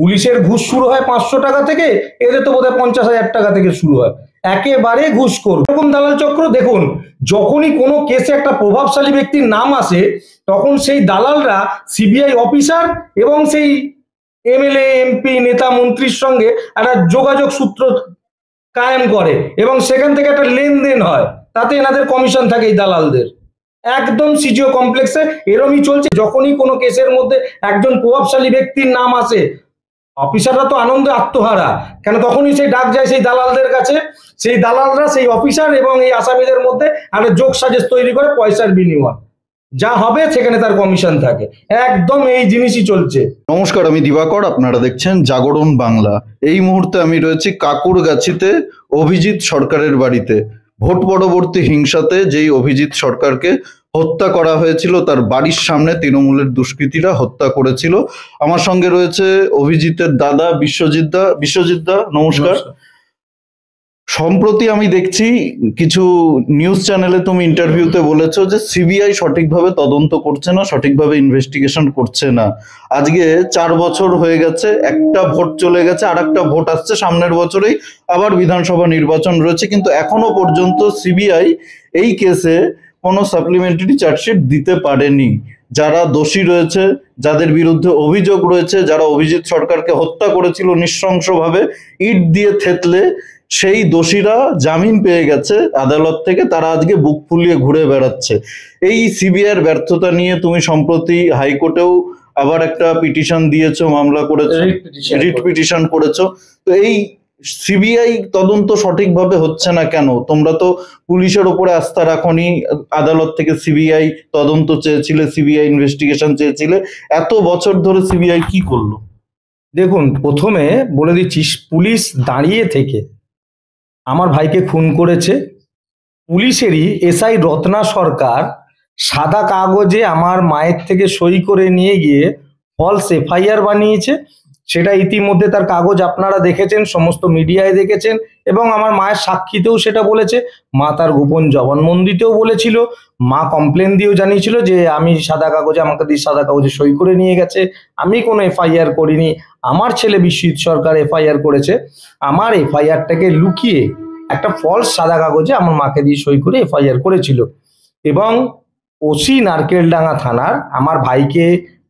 পুলিশের ঘুষ শুরু হয় 500 টাকা থেকে, এদের তো বোধহয় 50,000 টাকা থেকে শুরু হয়। একেবারে ঘুষখোর এরকম দালাল চক্র। দেখুন, যখনই কোনো কেসে একটা প্রভাবশালী ব্যক্তির নাম আসে, তখন সেই দালালরা সিবিআই অফিসার এবং সেই এমএলএ এমপি নেতা মন্ত্রীর সঙ্গে একটা যোগাযোগ সূত্র কায়েম করে এবং সেখান থেকে একটা লেনদেন হয়, তাতে এনাদের কমিশন থাকে এই দালালদের। একদম সিজিও কমপ্লেক্সে এরমই চলছে। যখনই কোনো কেসের মধ্যে একজন প্রভাবশালী ব্যক্তির নাম আসে, অফিসাররা তো আনন্দে আত্মহারা, কেন তখনই সেই ডাক যায় সেই দালালদের কাছে। সেই দালালরা সেই অফিসার এবং এই আসামিদের মধ্যে একটা যোগ সাজেশ তৈরি করে পয়সার বিনিময়, যা হবে সেখানে তার কমিশন থাকে। একদম এই জিনিসই চলছে। নমস্কার, আমি দিবাকর, আপনারা দেখছেন জাগরণ বাংলা। এই মুহূর্তে আমি রয়েছি কাকুরগাছিতে অভিজিৎ সরকারের বাড়িতে। ভোট পরবর্তী হিংসাতে যেই অভিজিৎ সরকারকে হত্যা করা হয়েছিল, তার বাড়ির সামনে তৃণমূলের দুষ্কৃতীরা হত্যা করেছিল। আমার সঙ্গে রয়েছে অভিজিতের দাদা বিশ্বজিৎ দা, নমস্কার। সম্প্রতি আমি দেখছি কিছু নিউজ চ্যানেলে তুমি ইন্টারভিউতে বলেছো যে সিবিআই সঠিকভাবে তদন্ত করছে না, সঠিকভাবে ইনভেস্টিগেশন করছে না। আজকে 4 বছর হয়ে গেছে, একটা ভোট চলে গেছে, আর একটা ভোট আসছে সামনের বছরেই, আবার বিধানসভা নির্বাচন রয়েছে, কিন্তু এখনো পর্যন্ত সিবিআই এই কেসে কোনো সাপ্লিমেন্টারি চার্জশিট দিতে পারেনি। যারা দোষী রয়েছে, যাদের বিরুদ্ধে অভিযোগ রয়েছে, যারা অভিজিৎ সরকারকে হত্যা করেছিল নৃশংসভাবে ইট দিয়ে থেতলে, সেই দোষীরা জামিন পেয়ে গেছে আদালত থেকে, তারা আজকে বুক ফুলিয়ে ঘুরে বেড়াচ্ছে। এই সিবিআইয়ের ব্যর্থতা নিয়ে তুমি সম্প্রতি হাইকোর্টেও আবার একটা পিটিশন দিয়েছো, মামলা করেছো, রিট পিটিশন করেছো। তো এই সিবিআই তদন্ত সঠিকভাবে হচ্ছে না কেন? তোমরা তো পুলিশের উপরে আস্থা রাখনি, আদালত থেকে সিবিআই তদন্ত চেয়েছিলে, সিবিআই ইনভেস্টিগেশন চেয়েছিলে, এত বছর ধরে সিবিআই কি করলো? দেখুন, প্রথমে বলে দিচ্ছি, পুলিশ দাঁড়িয়ে থেকে আমার ভাইকে খুন করেছে। পুলিশেরই এসআই রত্না সরকার সাদা কাগজে আমার মায়ের থেকে সই করে নিয়ে গিয়ে ফলস এফআইআর বানিয়েছে। সেটা ইতিমধ্যে তার কাগজ আপনারা দেখেছেন, সমস্ত মিডিয়ায় দেখেছেন, এবং আমার মায়ের সাক্ষীতেও সেটা বলেছে। মা তার গোপন জবানবন্দিতেও বলেছিল, মা কমপ্লেন দিয়েও জানিয়েছিল যে আমি সাদা কাগজে, আমাকে দিয়ে সাদা কাগজে সই করে নিয়ে গেছে, আমি কোনো এফআইআর করিনি, আমার ছেলে বিশ্বজিৎ সরকার এফআইআর করেছে। আমার এফআইআরটাকে লুকিয়ে একটা ফলস সাদা কাগজে আমার মাকে দিয়ে সই করে এফআইআর করেছিল। এবং ওসি নারকেলডাঙ্গা থানার আমার ভাইকে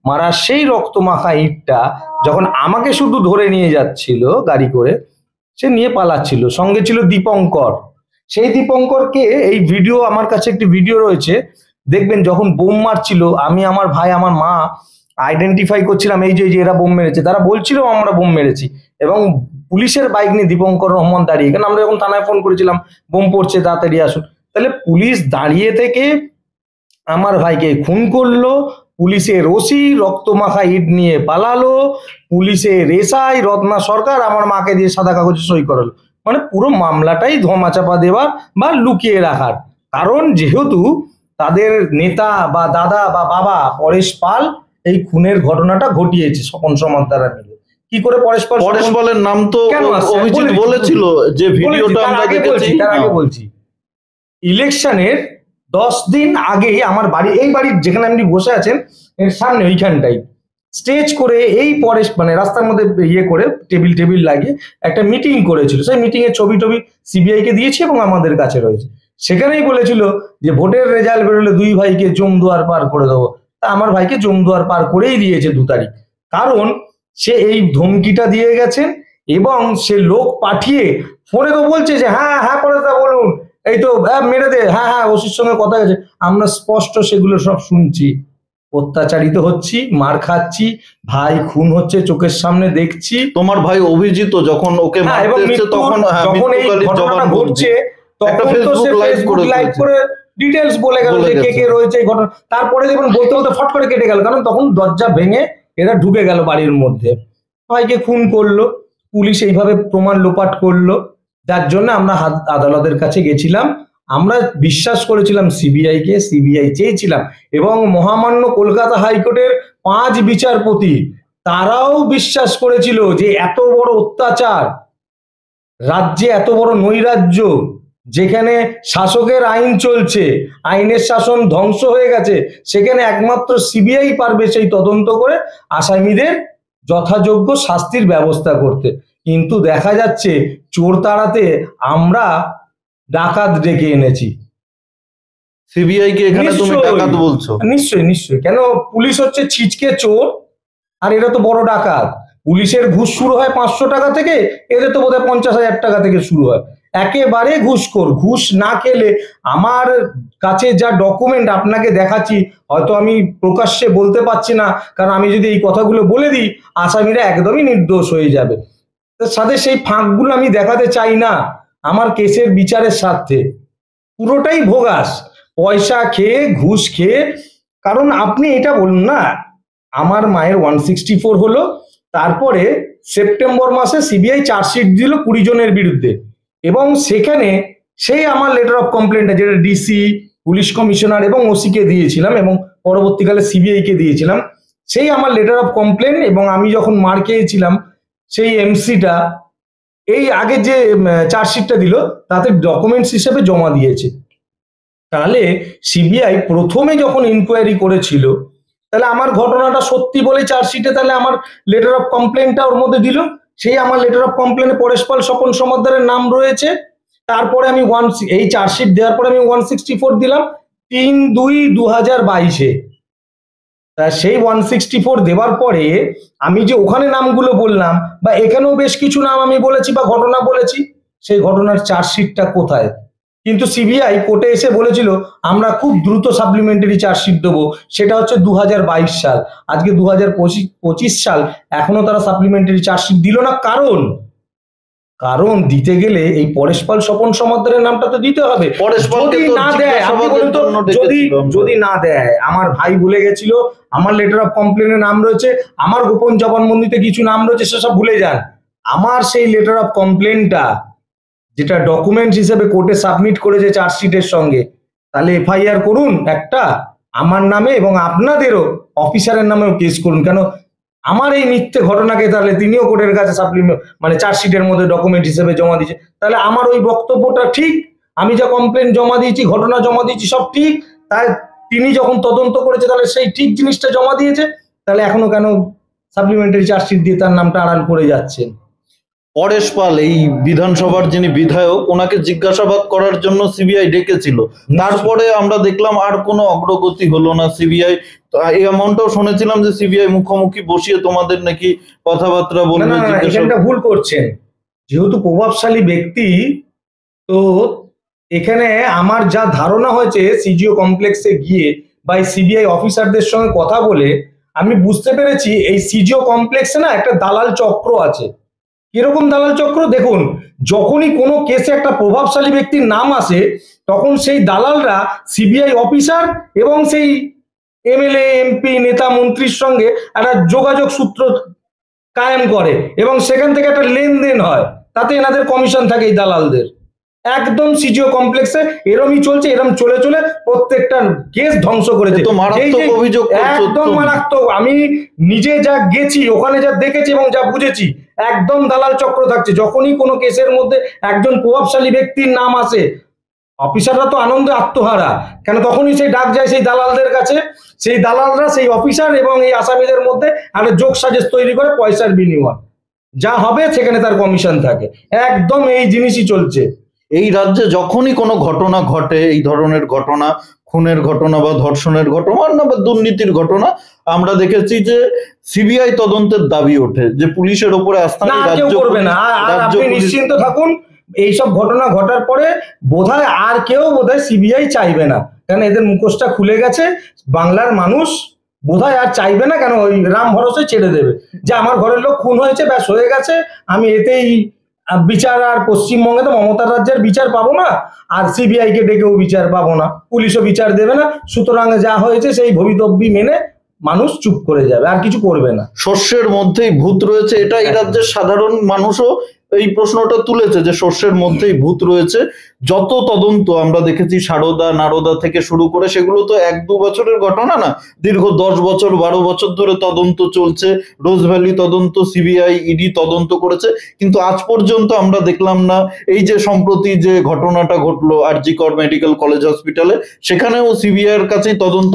মারা সেই রক্তমাখা ইটটা যখন আমাকে শুধু ধরে নিয়ে যাচ্ছিল গাড়ি করে, সে নিয়ে পালাচ্ছিল, সঙ্গে ছিল দীপঙ্কর। সেই দীপঙ্করকে, এই ভিডিও আমার কাছে একটি ভিডিও রয়েছে, দেখবেন যখন বোম মারছিল, আমি, আমার ভাই, আমার মা আইডেন্টিফাই করছিলাম এই যে এরা বোম মেরেছে, তারা বলছিল আমরা বোম মেরেছি, এবং পুলিশের বাইক নিয়ে দীপঙ্কর রহমান দাঁড়িয়ে, কারণ আমরা যখন থানায় ফোন করেছিলাম বোম পড়ছে তাড়াতাড়ি আসুন। তাহলে পুলিশ দাঁড়িয়ে থেকে আমার ভাইকে খুন করলো, পুলিশের ওসি রক্তমাখা ইট নিয়ে পালালো, পুলিশের এসআই রত্না সরকার আমার মাকে দিয়ে সাদা কাগজে সই করালো। মানে পুরো মামলাটাই ধামাচাপা দেওয়ার বা লুকিয়ে রাখার। কারণ যেহেতু তাদের নেতা বা দাদা বা বাবা পরেশ পাল এই খুনের ঘটনাটা ঘটিয়েছে স্বপন সমাদ্দারা মিলে। কি করে পরেশ পালের নাম তো অভিজিৎ বলেছিল যে ভিডিওটা আমরা দেখেছি। তার আগে বলছি, ইলেকশনের 10 দিন আগে আমার বাড়ি, এই বাড়ির যেখানে আপনি বসে আছেন এর সামনে ওইখানটাই স্টেজ করে এই পরেশ, মানে রাস্তার মধ্যে ইয়ে করে টেবিল লাগিয়ে একটা মিটিং করেছিল। সেই মিটিং এর ছবি সিবিআই কে দিয়েছি এবং আমাদের কাছে রয়েছে। সেখানেই বলেছিল যে ভোটের রেজাল্ট বেরোলে 2 ভাইকে জমদুয়ার পার করে দেবো। তা আমার ভাইকে জমদুয়ার পার করেই দিয়েছে 2 তারিখ। কারণ সে এই ধমকিটা দিয়ে গেছেন এবং সে লোক পাঠিয়ে ফোনে তো বলছে যে হ্যাঁ হ্যাঁ করে তা বলুন, এই তো মেরে দে, হ্যাঁ হ্যাঁ ওসির সঙ্গে কথা গেছে। আমরা স্পষ্ট সেগুলো সব শুনছি। অত্যাচারিত হচ্ছি, মার খাচ্ছি, ভাই খুন হচ্ছে চোখের সামনে দেখছি। তোমার ভাই অভিজিৎ যখন ওকে মারতে এসেছে তখন যখন এই ঘটনাটা ঘটছে তখন তো সে ফেসবুক লাইভ করে ডিটেইলস বলে গেল যে কে কে রয়েছে এই ঘটনা। তারপরে দেখুন বলতে বলতে ফট করে কেটে গেল, কারণ তখন দরজা ভেঙে এরা ঢুকে গেল বাড়ির মধ্যে। ভাইকে খুন করলো, পুলিশ এইভাবে প্রমাণ লোপাট করলো, যার জন্য আমরা আদালতের কাছে গেছিলাম। আমরা বিশ্বাস করেছিলাম সিবিআই কে, সিবিআই চেয়েছিলাম, এবং মহামান্য কলকাতা হাইকোর্টের 5 বিচারপতি তারাও বিশ্বাস করেছিল যে এত বড় অত্যাচার, রাজ্যে এত বড় নৈরাজ্য, যেখানে শাসকের আইন চলছে, আইনের শাসন ধ্বংস হয়ে গেছে, সেখানে একমাত্র সিবিআই পারবে সেই তদন্ত করে আসামিদের যথাযোগ্য শাস্তির ব্যবস্থা করতে। কিন্তু দেখা যাচ্ছে চোর তাড়াতে আমরা ডাকাত ডেকে এনেছি। সিবিআই কে এখানে তুমি নিশ্চয়ই। ডাকাত বলছো? নিশ্চয়ই নিশ্চয়ই, কেন পুলিশ হচ্ছে ছিচকে চোর আর এরা তো বড় ডাকাত। পুলিশের ঘুষ শুরু হয় 500 টাকা থেকে, এদের তো বোধহয় 50,000 টাকা থেকে শুরু হয়। একেবারে ঘুষখোর। ঘুষ না খেলে আমার কাছে যা ডকুমেন্ট আপনাকে দেখাচ্ছি, হয়তো আমি প্রকাশ্যে বলতে পারছি না, কারণ আমি যদি এই কথাগুলো বলে দিই আসামিরা একদমই নির্দোষ হয়ে যাবে। তার সাথে সেই ফাঁকগুলো আমি দেখাতে চাই না আমার কেসের বিচারের স্বার্থে। পুরোটাই ভোগাস, পয়সা খেয়ে, ঘুষ খেয়ে। কারণ আপনি এটা বলুন না, আমার মায়ের 164 হলো, তারপরে সেপ্টেম্বর মাসে সিবিআই চার্জশিট দিল 20 জনের বিরুদ্ধে, এবং সেখানে সেই আমার লেটার অফ কমপ্লেন্ট যেটা ডিসি, পুলিশ কমিশনার এবং ওসি কে দিয়েছিলাম এবং পরবর্তীকালে সিবিআই কে দিয়েছিলাম, সেই আমার লেটার অফ কমপ্লেন এবং আমি যখন মার খেয়েছিলাম সেই এমসিটা এই আগে যে চার্জশিটটা দিল তাতে ডকুমেন্টস হিসেবে জমা দিয়েছে। তাহলে সিবিআই প্রথমে যখন ইনকোয়ারি করেছিল, তাহলে আমার ঘটনাটা সত্যি বলে চার্জশিটে তাহলে আমার লেটার অফ কমপ্লেনটা ওর মধ্যে দিল। সেই আমার লেটার অফ কমপ্লেনে পরেশপাল স্বপন সমাদ্দারের নাম রয়েছে। তারপরে আমি এই চার্জশিট দেওয়ার পরে আমি 164 দিলাম 3/2/2022-এ। তা সেই 164 দেওয়ার পরে আমি যে ওখানে নামগুলো বললাম বা এখানেও বেশ কিছু নাম আমি বলেছি বা ঘটনা বলেছি, সেই ঘটনার চার্জশিটটা কোথায়? কিন্তু সিবিআই কোর্টে এসে বলেছিল আমরা খুব দ্রুত সাপ্লিমেন্টারি চার্জশিট দেবো, সেটা হচ্ছে 2022 সাল। আজকে 2025 সাল, এখনো তারা সাপ্লিমেন্টারি চার্জশিট দিল না। কারণ দিতে গেলে এই পরেশপাল স্বপন সমাদ্দারের নামটা তো দিতে হবে। যদি না দেয়, আপনি বলুন তো, যদি না দেয়, আমার ভাই ভুলে গেছিল, আমার লেটার অফ কমপ্লেনের নাম রয়েছে, আমার গোপন জবানবন্দিতে কিছু নাম রয়েছে, সেসব ভুলে যান। আমার সেই লেটার অফ কমপ্লেনটা যেটা ডকুমেন্ট হিসেবে কোর্টে সাবমিট করেছে চার্জশিটের সঙ্গে, তাহলে এফআইআর করুন একটা আমার নামে এবং আপনাদেরও অফিসারের নামেও কেস করুন। কেন আমার এই মিথ্যে ঘটনাকে তাহলে তিনিও কোর্টের কাছে মানে চার্জশিটের মধ্যে ডকুমেন্ট হিসেবে জমা দিয়েছে, তাহলে আমার ওই বক্তব্যটা ঠিক, আমি যা কমপ্লেন জমা দিয়েছি, ঘটনা জমা দিয়েছি, সব ঠিক। তাই তিনি যখন তদন্ত করেছে তাহলে সেই ঠিক জিনিসটা জমা দিয়েছে, তাহলে এখনো কেন সাপ্লিমেন্টারি চার্জশিট দিয়ে তার নামটা আড়াল করে যাচ্ছেন? পরেশ পাল এই বিধানসভার যিনি বিধায়ক, ওনাকে জিজ্ঞাসাবাদ করার জন্য সিবিআই ডেকেছিল, তারপরে আমরা দেখলাম আর কোনো অগ্রগতি হলো না সিবিআই। এমনটাও শুনেছিলাম যে সিবিআই মুখোমুখি বসিয়ে তোমাদের নাকি কথাবার্তা বলবে। এখানটা ভুল করছেন, যেহেতু প্রভাবশালী ব্যক্তি, তো এখানে আমার যা ধারণা হয়েছে সিজিও কমপ্লেক্সে গিয়ে বা সিবিআই অফিসারদের সঙ্গে কথা বলে আমি বুঝতে পেরেছি এই সিজিও কমপ্লেক্সে না একটা দালাল চক্র আছে। কিরকম দালাল চক্র? দেখুন, যখনই কোনো কেসে একটা প্রভাবশালী ব্যক্তির নাম আসে, তখন সেই দালালরা সিবিআই অফিসার এবং সেই এমএলএ, এমপি, নেতা, মন্ত্রীর সঙ্গে একটা যোগাযোগ সূত্র কায়েম করে এবং সেখান থেকে একটা লেনদেন হয়, তাতে এনাদের কমিশন থাকে এই দালালদের। একদম সিজিও কমপ্লেক্সে এরমই চলছে, এরম চলে চলে প্রত্যেকটা কেস ধ্বংস করেছে। একদম মারাত্মক। আমি নিজে যা গেছি, ওখানে যা দেখেছি এবং যা বুঝেছি, একদম দালাল চক্র থাকছে। যখনই কোনো কেসের মধ্যে একজন প্রভাবশালী ব্যক্তির নাম আসে, অফিসাররা তো আনন্দে আত্মহারা, কেন তখনই সেই ডাক যায় সেই দালালদের কাছে। সেই দালালরা সেই অফিসার এবং এই আসামিদের মধ্যে একটা যোগ সাজেশ তৈরি করে পয়সার বিনিময়, যা হবে সেখানে তার কমিশন থাকে। একদম এই জিনিসই চলছে এই রাজ্যে। যখনই কোনো ঘটনা ঘটে, এই ধরনের ঘটনা, খুনের ঘটনা বা ধর্ষণের ঘটনা বা দুর্নীতির ঘটনা, আমরা দেখেছি যে সিবিআই তদন্তের দাবি ওঠে, যে পুলিশের উপরে আস্থা নেই, রাজ্য করবে না। আপনি নিশ্চিন্ত থাকুন, এইসব ঘটনা ঘটার পরে বোধহয় আর কেউ বোধহয় সিবিআই চাইবে না, কারণ এদের মুখোশটা খুলে গেছে। বাংলার মানুষ বোধহয় আর চাইবে না, কেন ওই রাম ভরসে ছেড়ে দেবে যে আমার ঘরের লোক খুন হয়েছে, ব্যাস হয়ে গেছে, আমি এতেই বিচার, আর পশ্চিমবঙ্গে তো মমতার রাজ্যের বিচার পাবো না, আর সিবিআই কে ডেকেও বিচার পাবো না, পুলিশও বিচার দেবে না। সুতরাং যা হয়েছে সেই ভবিতব্যি মেনে মানুষ চুপ করে যাবে, আর কিছু করবে না। শস্যের মধ্যেই ভূত রয়েছে, এটা এই রাজ্যের সাধারণ মানুষও এই প্রশ্নটা তুলেছে যে শস্যের মধ্যেই ভূত রয়েছে। যত তদন্ত আমরা দেখেছি সারদা নারদা থেকে শুরু করে, সেগুলো তো 1-2 বছরের ঘটনা না, দীর্ঘ 10 বছর 12 বছর ধরে তদন্ত চলছে। রোজ ভ্যালি তদন্ত, সিবিআই, ইডি তদন্ত করেছে, কিন্তু আজ পর্যন্ত আমরা দেখলাম না। এই যে সম্প্রতি যে ঘটনাটা ঘটলো আরজি কর মেডিকেল কলেজ হসপিটালে, সেখানেও সিবিআই এর কাছেই তদন্ত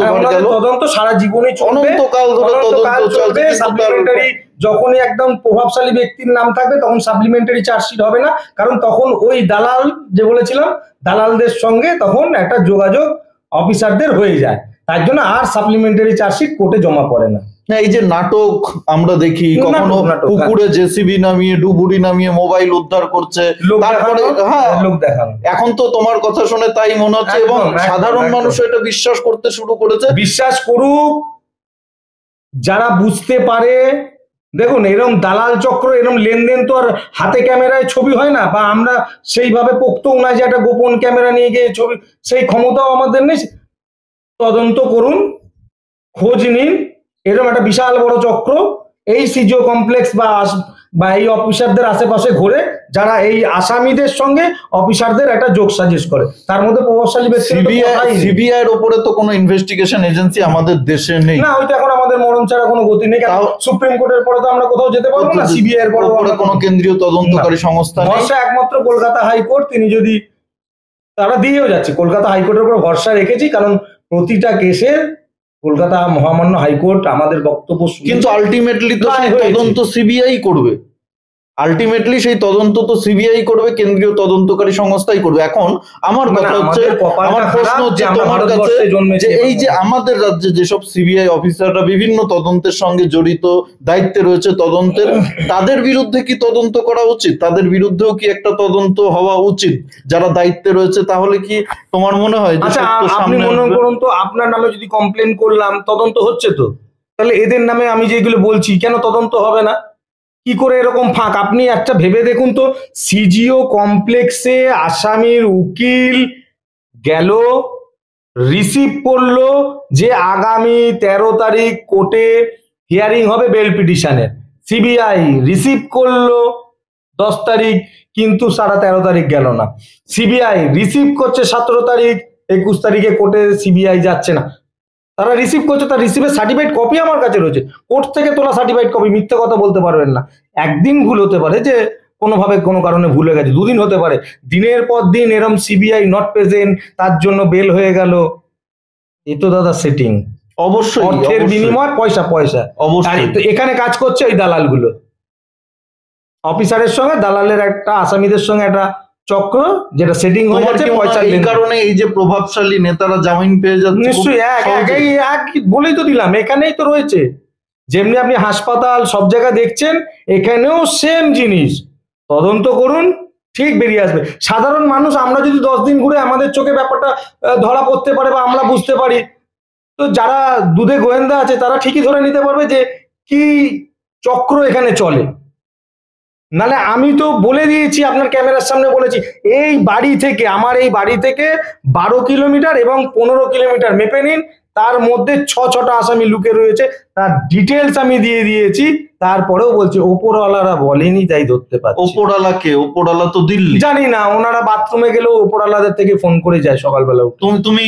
সারা জীবনই অনন্তকাল ধরে তদন্ত চলবে। সাপ্লিমেন্টারি যখনই একদম প্রভাবশালী ব্যক্তির নাম থাকবে তখন সাপ্লিমেন্টারি চার্জশিট হবে না, কারণ তখন ওই দালাল যে বলেছিলাম দালালদের সঙ্গে তখন একটা যোগাযোগ অফিসারদের হয়ে যায়, তার জন্য আর সাপ্লিমেন্টারি চার্জশিট কোর্টে জমা পড়ে না। না, এই যে নাটক আমরা দেখি, কখনো পুকুরে জেসিবি নামিয়ে ডুবুরি নামিয়ে মোবাইল উদ্ধার করছে, তারপরে লোক দেখানো, এখন তো তোমার কথা শুনে তাই মনে হচ্ছে, এবং সাধারণ মানুষ এটা বিশ্বাস করতে শুরু করেছে। বিশ্বাস করুক যারা বুঝতে পারে। দেখুন, এরকম দালাল চক্র, এরকম লেনদেন তো আর হাতে ক্যামেরায় ছবি হয় না, বা আমরা সেইভাবে পোক্তও না যে একটা গোপন ক্যামেরা নিয়ে গিয়ে ছবি, সেই ক্ষমতাও আমাদের নেই। তদন্ত করুন, খোঁজ নিন, এরকম একটা বিশাল বড় চক্র এই সিজিও কমপ্লেক্স বা এই অফিসারদের আশেপাশে ঘুরে, যারা এই আসামিদের সঙ্গে অফিসারদের একটা যোগ সাজেশ করে, তার মধ্যে প্রভাবশালী ব্যক্তি। সিবিআই এর উপরে তো কোনো ইনভেস্টিগেশন এজেন্সি আমাদের দেশে নেই না, ওইটা এখন আমাদের মরণ ছাড়া কোনো গতি নেই। সুপ্রিম কোর্টের পরে তো আমরা কোথাও যেতে পারবো না, সিবিআই এর পরে কোনো কেন্দ্রীয় তদন্তকারী সংস্থা নেই। ভরসা একমাত্র কলকাতা হাইকোর্ট, তিনি যদি তারা দিয়েও যাচ্ছে, কলকাতা হাইকোর্টের উপর ভরসা রেখেছি, কারণ প্রতিটা কেসে কলকাতা মহামান্য হাইকোর্ট আমাদের বক্তব্য। কিন্তু আলটিমেটলি তো তদন্ত সিবিআই করবে, আলটিমেটলি সেই তদন্ত তো সিবিআই করবে, কেন্দ্রীয় তদন্তকারী সংস্থাই করবে। এখন আমার কথা হচ্ছে, আমার প্রশ্ন হচ্ছে তোমার কাছে, যে এই যে আমাদের রাজ্যে যেসব সিবিআই অফিসাররা বিভিন্ন তদন্তের সঙ্গে জড়িত, দায়িত্বে রয়েছে তদন্তের, তাদের বিরুদ্ধে কি তদন্ত করা উচিত? তাদের বিরুদ্ধেও কি একটা তদন্ত হওয়া উচিত যারা দায়িত্বে রয়েছে? তাহলে কি তোমার মনে হয় যে আপনি মনে করুন তো, আপনার নামে যদি কমপ্লেন করলাম, তদন্ত হচ্ছে তো, তাহলে এদের নামে আমি যেগুলো বলছি কেন তদন্ত হবে না? কি করে এরকম ফাঁক? আপনি একটা ভেবে দেখুন তো, সিজিও কমপ্লেক্সে আসামির উকিল গেল, রিসিভ করলো যে আগামী 13 তারিখ কোর্টে হিয়ারিং হবে বেল পিটিশনের, সিবিআই রিসিভ করলো 10 তারিখ, কিন্তু 13.5 তারিখ গেল না। সিবিআই রিসিভ করছে 17 তারিখ, 21 তারিখে কোর্টে সিবিআই যাচ্ছে না। তারা রিসিভ করছে, তার রিসিভের সার্টিফাইড কপি আমার কাছে রয়েছে, কোর্ট থেকে তোলা সার্টিফাইড কপি। মিথ্যে কথা বলতে পারবেন না। একদিন ভুল হতে পারে, যে কোনোভাবে কোনো কারণে ভুলে গেছে, দুদিন হতে পারে, দিনের পর দিন এরম সিবিআই নট প্রেজেন্ট, তার জন্য বেল হয়ে গেল। এ তো দাদা সেটিং, অবশ্যই অর্থের বিনিময়, পয়সা। অবশ্যই তো এখানে কাজ করছে ওই দালালগুলো, অফিসারের সঙ্গে দালালের একটা, আসামিদের সঙ্গে একটা চক্র, যেটা সেটিং হয়ে যাচ্ছে পয়সা। এই কারণে এই যে প্রভাবশালী নেতারা জামিন পেয়ে যাচ্ছে, নিশ্চয়ই এক বলেই তো দিলাম, এখানেই তো রয়েছে। যেমনি আপনি হাসপাতাল সব জায়গায় দেখছেন, এখানেও সেম জিনিস। তদন্ত করুন, ঠিক বেরিয়ে আসবে। সাধারণ মানুষ আমরা যদি 10 দিন ঘুরে আমাদের চোখে ব্যাপারটা ধরা পড়তে পারে বা আমরা বুঝতে পারি, তো যারা দুধে গোয়েন্দা আছে তারা ঠিকই ধরে নিতে পারবে যে কি চক্র এখানে চলে। নালে আমি তো বলে দিয়েছি, আপনার ক্যামেরার সামনে বলেছি, এই বাড়ি থেকে, আমার এই বাড়ি থেকে 12 কিলোমিটার এবং 15 কিলোমিটার মেপে নিন, তার মধ্যে 6টা আসামি লুকে রয়েছে, তার ডিটেলস আমি দিয়ে দিয়েছি। তারপরেও বলছে ওপরওয়ালারা বলেনি, তাই ধরতে পারছি। ওপরওয়ালা কে? ওপরওয়ালা তো দিল্লি, জানি না। ওনারা বাথরুমে গেলেও ওপরওয়ালাদের থেকে ফোন করে যায় সকালবেলা। তুমি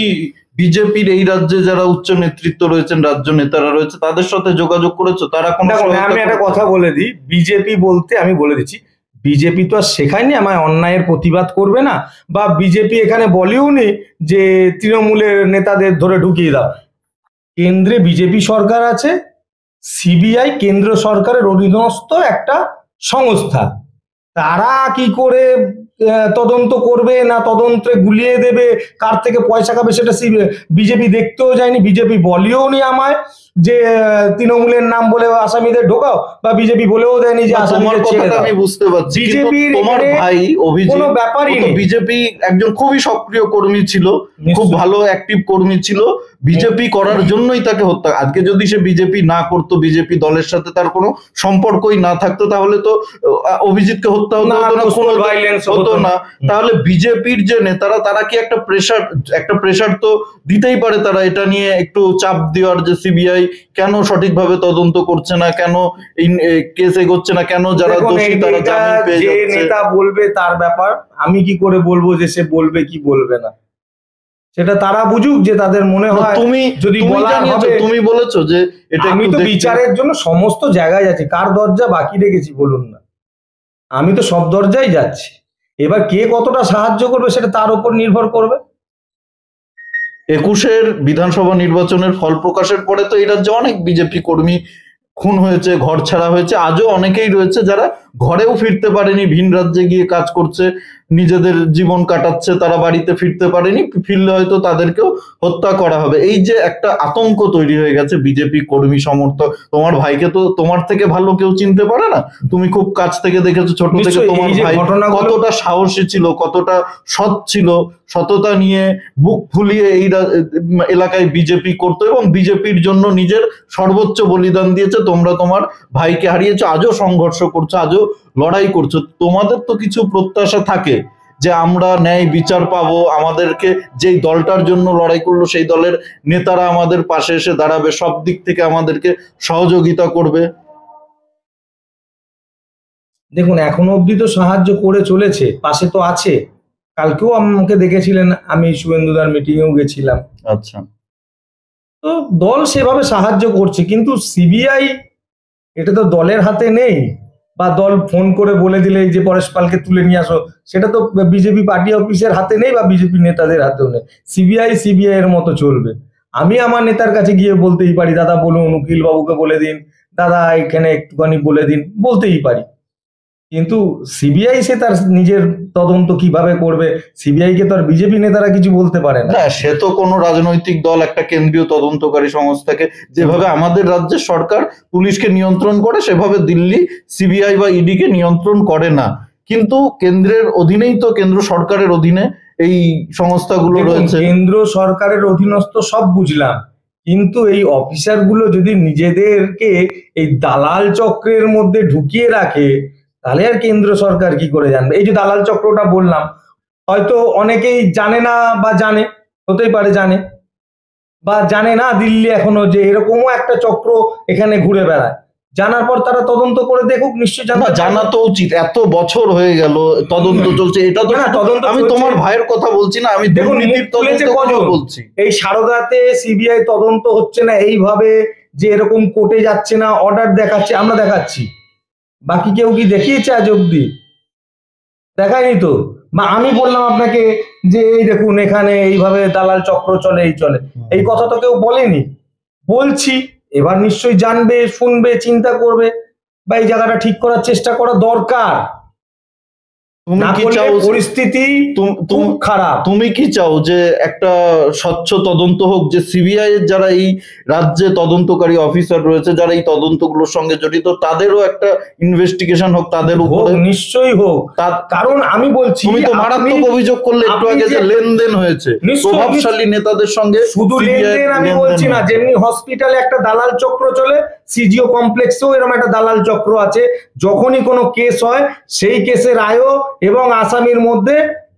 বিজেপির এই রাজ্যে যারা উচ্চ নেতৃত্ব রয়েছেন, রাজ্য নেতারা রয়েছে, তাদের সাথে যোগাযোগ করেছো? তারা কোনো? আমি একটা কথা বলে দিই, বিজেপি বলতে আমি বলে দিচ্ছি, বিজেপি তো আর শেখায়নি আমায় অন্যায়ের প্রতিবাদ করবে না, বা বিজেপি এখানে বলেও নি যে তৃণমূলের নেতাদের ধরে ঢুকিয়ে দাও। কেন্দ্রে বিজেপি সরকার আছে, সিবিআই কেন্দ্র সরকারের অধীনস্থ একটা সংস্থা। তারা কি করে তদন্ত করবে না তদন্তে গুলিয়ে দেবে, কার থেকে পয়সা খাবে, সেটা বিজেপি দেখতেও যায়নি। বিজেপি বলেও নি আমায় যে তৃণমূলের নাম বলে আসামিদের ঢোকাও, বা বিজেপি বলেও দেয়নি যে তোমার কথাটা আমি বুঝতে পারছি। বিজেপির তোমার ভাই অভিজিৎ কোনো ব্যাপারই নেই। বিজেপি একজন খুবই সক্রিয় কর্মী ছিল, খুব ভালো অ্যাক্টিভ কর্মী ছিল। বিজেপি করার জন্যই তাকে হত্যা। আজকে যদি সে বিজেপি না করতো, বিজেপি দলের সাথে তার কোনো সম্পর্কই না থাকতো, তাহলে তো অভিজিৎকে হত্যা হতো না, কোনো ভাইলেন্স হতো না। তাহলে বিজেপির যে নেতারা, তারা কি একটা প্রেসার তো দিতেই পারে, তারা এটা নিয়ে একটু চাপ দেওয়ার, যে সিবিআই কেন সঠিকভাবে তদন্ত করছে না, কেন কেস এগোচ্ছে না, কেন যারা দোষী তারা জামিন পেয়ে যাচ্ছে। যে নেতা বলবে তার ব্যাপার, আমি কি করে বলবো যে সে বলবে কি বলবে না? সেটা তারা বুঝুক, যে তাদের মনে হয়। তুমি যদি তুমি বলেছো যে এটা, আমি তো বিচারের জন্য সমস্ত জায়গায় যাচ্ছি, কার দরজা বাকি রেখেছি বলুন না? আমি তো সব দরজায় যাচ্ছি। এবার কে কতটা সাহায্য করবে সেটা তার উপর নির্ভর করবে। 21-এর বিধানসভা নির্বাচনের ফল প্রকাশের পরে তো এই রাজ্যে অনেক বিজেপি কর্মী খুন হয়েছে, ঘর ছাড়া হয়েছে, আজও অনেকেই রয়েছে যারা ঘরেও ফিরতে পারেনি, ভিন রাজ্যে গিয়ে কাজ করছে, নিজেদের জীবন কাটাচ্ছে, তারা বাড়িতে ফিরতে পারেনি, ফিরলে হয়তো তাদেরকেও হত্যা করা হবে। এই যে একটা আতঙ্ক তৈরি হয়ে গেছে বিজেপি কর্মী সমর্থক, তোমার ভাইকে তো তোমার থেকে ভালো কেউ চিনতে পারে না, তুমি খুব কাছ থেকে দেখেছো, ছোট থেকে তোমার ভাই কতটা সাহসী ছিল, কতটা সৎ ছিল, সততা নিয়ে বুক ফুলিয়ে এই এলাকায় বিজেপি করতো এবং বিজেপির জন্য নিজের সর্বোচ্চ বলিদান দিয়েছে। তোমরা তোমার ভাইকে হারিয়েছো, আজও সংঘর্ষ করছো, আজও লড়াই করছো। তোমাদের তো কিছু প্রত্যাশা থাকে যে আমরা ন্যায় বিচার পাবো, আমাদেরকে যেই দলটার জন্য লড়াই করলো সেই দলের নেতারা আমাদের পাশে এসে দাঁড়াবে, সব দিক থেকে আমাদেরকে সহযোগিতা করবে। দেখুন, এখনো অবধি তো সাহায্য করে চলেছে, পাশে তো আছে। কালকেও আমাকে দেখেছিলেন, আমি শুভেন্দুদার মিটিংয়েও গেছিলাম। আচ্ছা, তো দল সেভাবে সাহায্য করছে, কিন্তু সিবিআই এটা তো দলের হাতে নেই, বা দল ফোন করে বলে দিলে যে পরেশ পালকে তুলে নিয়ে আসো, সেটা তো বিজেপি পার্টি অফিসের হাতে নেই বা বিজেপি নেতাদের হাতেও নেই। সিবিআই এর মতো চলবে। আমি আমার নেতার কাছে গিয়ে বলতেই পারি, দাদা বলুন, উকিল বাবুকে বলে দিন, দাদা এখানে একটুখানি বলে দিন, বলতেই পারি। কিন্তু সিবিআই সে তার নিজের তদন্ত কিভাবে করবে, সিবিআই কে তো আর বিজেপি নেতারা কিছু বলতে পারে না। না, সে তো কোনো রাজনৈতিক দল একটা কেন্দ্রীয় তদন্তকারী সংস্থাকে, যেভাবে আমাদের রাজ্যের সরকার পুলিশকে নিয়ন্ত্রণ করে সেভাবে দিল্লি সিবিআই বা ইডি কে নিয়ন্ত্রণ করে না। কিন্তু কেন্দ্রের অধীনেই তো, কেন্দ্র সরকারের অধীনে এই সংস্থাগুলো রয়েছে। কেন্দ্র সরকারের অধীনস্থ সব বুঝলাম, কিন্তু এই অফিসার গুলো যদি নিজেদেরকে এই দালাল চক্রের মধ্যে ঢুকিয়ে রাখে, তাহলে আর কেন্দ্র সরকার কি করে জানবে? এই যে দালাল চক্রটা বললাম, হয়তো অনেকেই জানে না, বা জানে, হতেই পারে জানে, বা জানে না দিল্লি এখনো যে এরকমও একটা চক্র এখানে ঘুরে বেড়ায়। জানার পর তারা তদন্ত করে দেখুক, নিশ্চয়ই জানা তো উচিত। এত বছর হয়ে গেল তদন্ত চলছে, এটা তো তদন্ত। আমি তোমার ভাইয়ের কথা বলছি না, আমি দুর্নীতির তদন্ত বলছি। এই সারদাতে সিবিআই তদন্ত হচ্ছে না এইভাবে, যে এরকম কোর্টে যাচ্ছে না, অর্ডার দেখাচ্ছে, আমরা দেখাচ্ছি, বাকি কেউ কি দেখিয়েছে আজ অব্দি? দেখায়নি তো। বা আমি বললাম আপনাকে যে এই দেখুন এখানে এইভাবে দালাল চক্র চলে, এই চলে, এই কথা তো কেউ বলেনি। বলছি, এবার নিশ্চয়ই জানবে, শুনবে, চিন্তা করবে, বা এই জায়গাটা ঠিক করার চেষ্টা করা দরকার। তুমি কি চাও পরিস্থিতি খুব খারাপ? তুমি কি চাও যে একটা স্বচ্ছ তদন্ত হোক, যে সিবিআই এর যারা এই রাজ্যে তদন্তকারী অফিসার রয়েছে, যারা এই তদন্তগুলোর সঙ্গে জড়িত, তাদেরও একটা ইনভেস্টিগেশন হোক তাদের উপরে? নিশ্চয়ই হোক, কারণ আমি বলছি, তুমি তো মারাত্মক অভিযোগ করলে একটু আগে যে লেনদেন হয়েছে প্রভাবশালী নেতাদের সঙ্গে। শুধু লেনদেন আমি বলছি না, যেমনি হসপিটালে একটা দালাল চক্র চলে, সিজিও কমপ্লেক্সেও এরকম একটা দালাল চক্র আছে। যখনই কোনো কেস হয়, সেই কেসের রায়ও এবং আসামির মধ্যে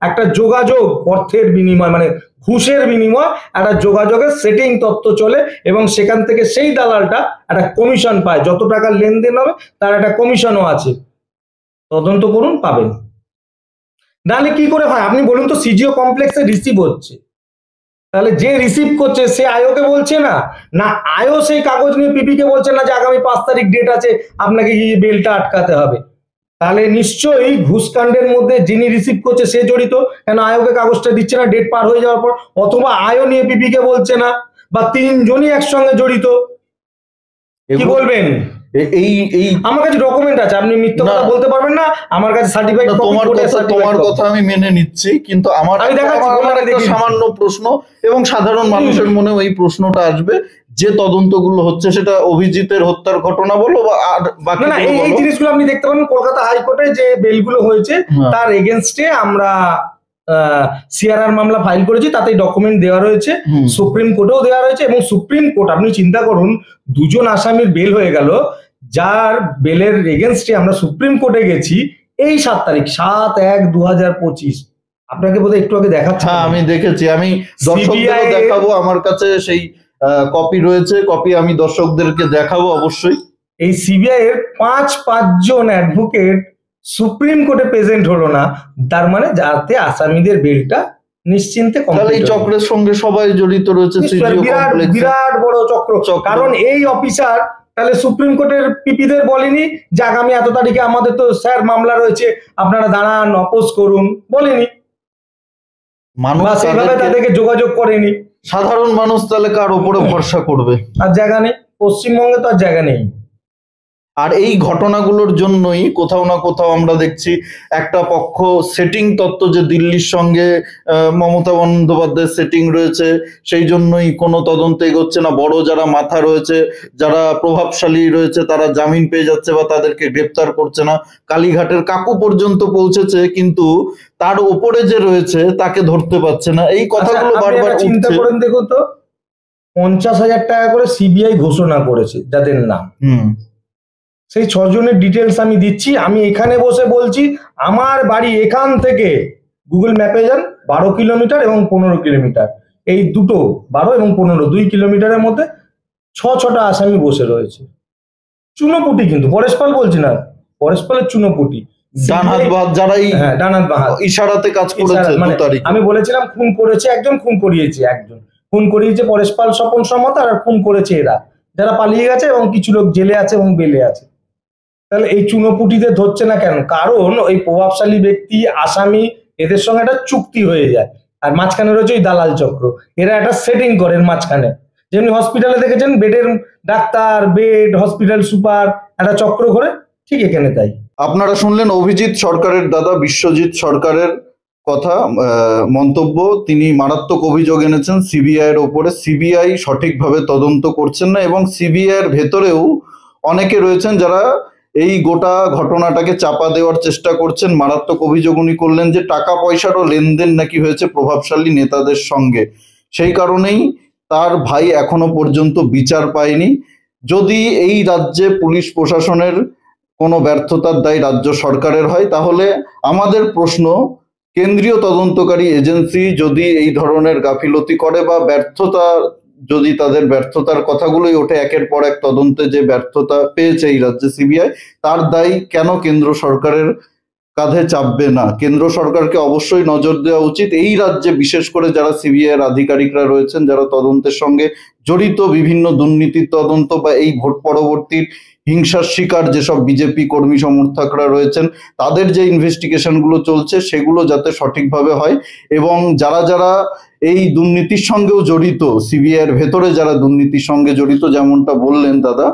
একটা যোগাযোগ, অর্থের বিনিময়, মানে ঘুষের বিনিময়, একটা যোগাযোগের সেটিং তত্ত্ব চলে, এবং সেখান থেকে সেই দালালটা একটা কমিশন পায়। যত টাকার লেনদেন হবে তার একটা কমিশনও আছে। তদন্ত করুন, পাবেন। নাহলে কি করে হয় আপনি বলুন তো? সিজিও কমপ্লেক্সে রিসিভ হচ্ছে, তাহলে যে রিসিভ করছে সে আয়োকে বলছে না, না আয়ো সেই কাগজ নিয়ে পিপিকে বলছে না যে আগামী 5 তারিখ ডেট আছে, আপনাকে গিয়ে বেলটা আটকাতে হবে? তাহলে নিশ্চয়ই ঘুষকাণ্ডের মধ্যে যিনি রিসিভ করছে সে জড়িত, কেন আয়োগে কাগজটা দিচ্ছে না ডেট পার হয়ে যাওয়ার পর? অথবা আয়ো নিয়ে পিপিকে বলছে না, বা তিনজনই একসঙ্গে জড়িত। কি বলবেন? আমার কাছে ডকুমেন্ট আছে, আপনি মিথ্যা কথা বলতে পারবেন না, আমার কাছে সার্টিফাইড। তোমার কথা আমি মেনে নিচ্ছি, কিন্তু আমার একটা সামান্য প্রশ্ন, এবং সাধারণ মানুষের মনেও এই প্রশ্নটা আসবে, যে তদন্তগুলো হচ্ছে সেটা অভিজিতের হত্যার ঘটনা বলো বা বাকি, না এই জিনিসগুলো আপনি দেখতে পাবেন কলকাতা হাইকোর্টে যে বেলগুলো হয়েছে তার এগেনস্টে আমরা সিআরআর মামলা ফাইল করেছি, তাতে ডকুমেন্ট দেওয়া রয়েছে, সুপ্রিম কোর্টেও দেওয়া রয়েছে। এবং সুপ্রিম কোর্ট, আপনি চিন্তা করুন, দুজন আসামির বেল হয়ে গেল, যার বেলের এগেনস্টে আমরা সুপ্রিম কোর্টে গেছি এই 7 তারিখ, 7/1/2025। আপনাকে বোধহয় একটু আগে দেখাচ্ছি। আমি দেখেছি, আমি দর্শকদের দেখাবো, আমার কাছে সেই কপি রয়েছে, কপি আমি দর্শকদেরকে দেখাবো অবশ্যই। এই সিবিআই এর 5 জন অ্যাডভোকেট সুপ্রিম কোর্টে প্রেজেন্ট হলো না, তার মানে যাতে আসামিদের বেলটা নিশ্চিন্তে কমপ্লিট। এই চক্রের সঙ্গে সবাই জড়িত রয়েছে, বিরাট বড় চক্র। কারণ এই অফিসার তাহলে সুপ্রিম কোর্টের পিপিদের বলেনি যে আগামী এত তারিখে আমাদের তো স্যার মামলা রয়েছে, আপনারা দাঁড়ান, অপোজ করুন, বলেনি। মানুষ সেইভাবে তাদেরকে যোগাযোগ করেনি। সাধারণ মানুষ তাহলে কার উপরে ভরসা করবে? আর জায়গা নেই, পশ্চিমবঙ্গে তো আর জায়গা নেই। আর এই ঘটনাগুলোর জন্যই কোথাও না কোথাও আমরা দেখছি একটা পক্ষ সেটিং তত্ত্ব, যে দিল্লির সঙ্গে মমতা বন্দ্যোপাধ্যায়ের সেটিং রয়েছে, সেই জন্যই কোনো তদন্ত এগোচ্ছে না। বড় যারা মাথা রয়েছে, যারা প্রভাবশালী রয়েছে, তারা জামিন পেয়ে যাচ্ছে বা তাদেরকে গ্রেপ্তার করছে না। কালীঘাটের কাকু পর্যন্ত পৌঁছেছে, কিন্তু তার উপরে যে রয়েছে তাকে ধরতে পারছে না। এই কথাগুলো আচ্ছা, আপনি বারবার একটা চিন্তা উঠছে। করেন, দেখুন তো, 50,000 টাকা করে সিবিআই ঘোষণা করেছে যাদের নাম। সেই 6 জনের ডিটেলস আমি দিচ্ছি। আমি এখানে বসে বলছি, আমার বাড়ি এখান থেকে গুগল ম্যাপে যান, 12 কিলোমিটার এবং 15 কিলোমিটার, এই দুটো 12 এবং 15, 2 কিলোমিটারের মধ্যে 6টা আসামি বসে রয়েছে। চুনোপুটি, কিন্তু পরেশ পাল বলছি না, পরেশ পালের চুনোপুটি। ডান হাত বাদ যারাই হ্যাঁ, ডান হাত বাঁ হাত ইশারাতে কাজ করেছে। মানে 2 তারিখে আমি বলেছিলাম খুন করেছে একজন, খুন করিয়েছে একজন। খুন করিয়েছে পরেশ পাল, স্বপন সমত, আর খুন করেছে এরা, যারা পালিয়ে গেছে এবং কিছু লোক জেলে আছে এবং বেলে আছে। তাহলে এই চুনোপুটিদের ধরছে না কেন? কারণ ওই প্রভাবশালী ব্যক্তি, আসামি, এদের সঙ্গে একটা চুক্তি হয়ে যায়, আর মাঝখানে রয়েছে ওই দালাল চক্র। এরা একটা সেটিং করেন মাঝখানে, যেমনি হসপিটালে দেখেছেন বেডের ডাক্তার, বেড, হসপিটাল সুপার, একটা চক্র ঘোরে, ঠিক এখানে তাই। আপনারা শুনলেন অভিজিৎ সরকারের দাদা বিশ্বজিৎ সরকারের কথা, মন্তব্য। তিনি মারাত্মক অভিযোগ এনেছেন সিবিআই এর ওপরে। সিবিআই সঠিকভাবে তদন্ত করছেন না, এবং সিবিআই এর ভেতরেও অনেকে রয়েছেন যারা এই গোটা ঘটনাটাকে চাপা দেওয়ার চেষ্টা করছেন। মারাত্মক অভিযোগ উনি করলেন যে টাকা পয়সারও লেনদেন নাকি হয়েছে প্রভাবশালী নেতাদের সঙ্গে। সেই কারণেই তার ভাই এখনো পর্যন্ত বিচার পায়নি। যদি এই রাজ্যে পুলিশ প্রশাসনের কোনো ব্যর্থতার দায় রাজ্য সরকারের হয়, তাহলে আমাদের প্রশ্ন, কেন্দ্রীয় তদন্তকারী এজেন্সি যদি এই ধরনের গাফিলতি করে বা ব্যর্থতা, যদি তাদের ব্যর্থতার কথাগুলোই ওঠে একের পর এক তদন্তে, যে ব্যর্থতা পেয়েছে এই রাজ্যে সিবিআই, তার দায় কেন কেন্দ্র সরকারের কাঁধে চাপবে না? কেন্দ্র সরকারকে অবশ্যই নজর দেওয়া উচিত। এই রাজ্যে বিশেষ করে যারা সিবিআই এর আধিকারিকরা রয়েছেন, যারা তদন্তের সঙ্গে জড়িত, বিভিন্ন দুর্নীতির তদন্ত বা এই ভোট পরবর্তী হিংসার শিকার যেসব বিজেপি কর্মী সমর্থকরা রয়েছেন, তাদের যে ইনভেস্টিগেশন গুলো চলছে সেগুলো যাতে সঠিকভাবে হয়, এবং যারা যারা এই দুর্নীতির সঙ্গেও জড়িত, সিবিআই এর ভেতরে যারা দুর্নীতির সঙ্গে জড়িত, যেমনটা বললেন দাদা,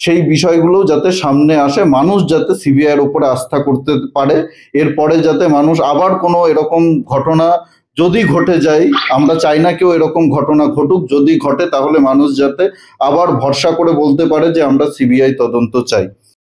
সেই বিষয়গুলো যাতে সামনে আসে, মানুষ যাতে সিবিআই এর উপরে আস্থা করতে পারে। এরপরে যাতে মানুষ আবার কোনো এরকম ঘটনা যদি ঘটে যায়, আমরা চাই না কেউ এরকম ঘটনা ঘটুক, যদি ঘটে তাহলে মানুষ যাতে আবার ভরসা করে বলতে পারে যে আমরা সিবিআই তদন্ত চাই।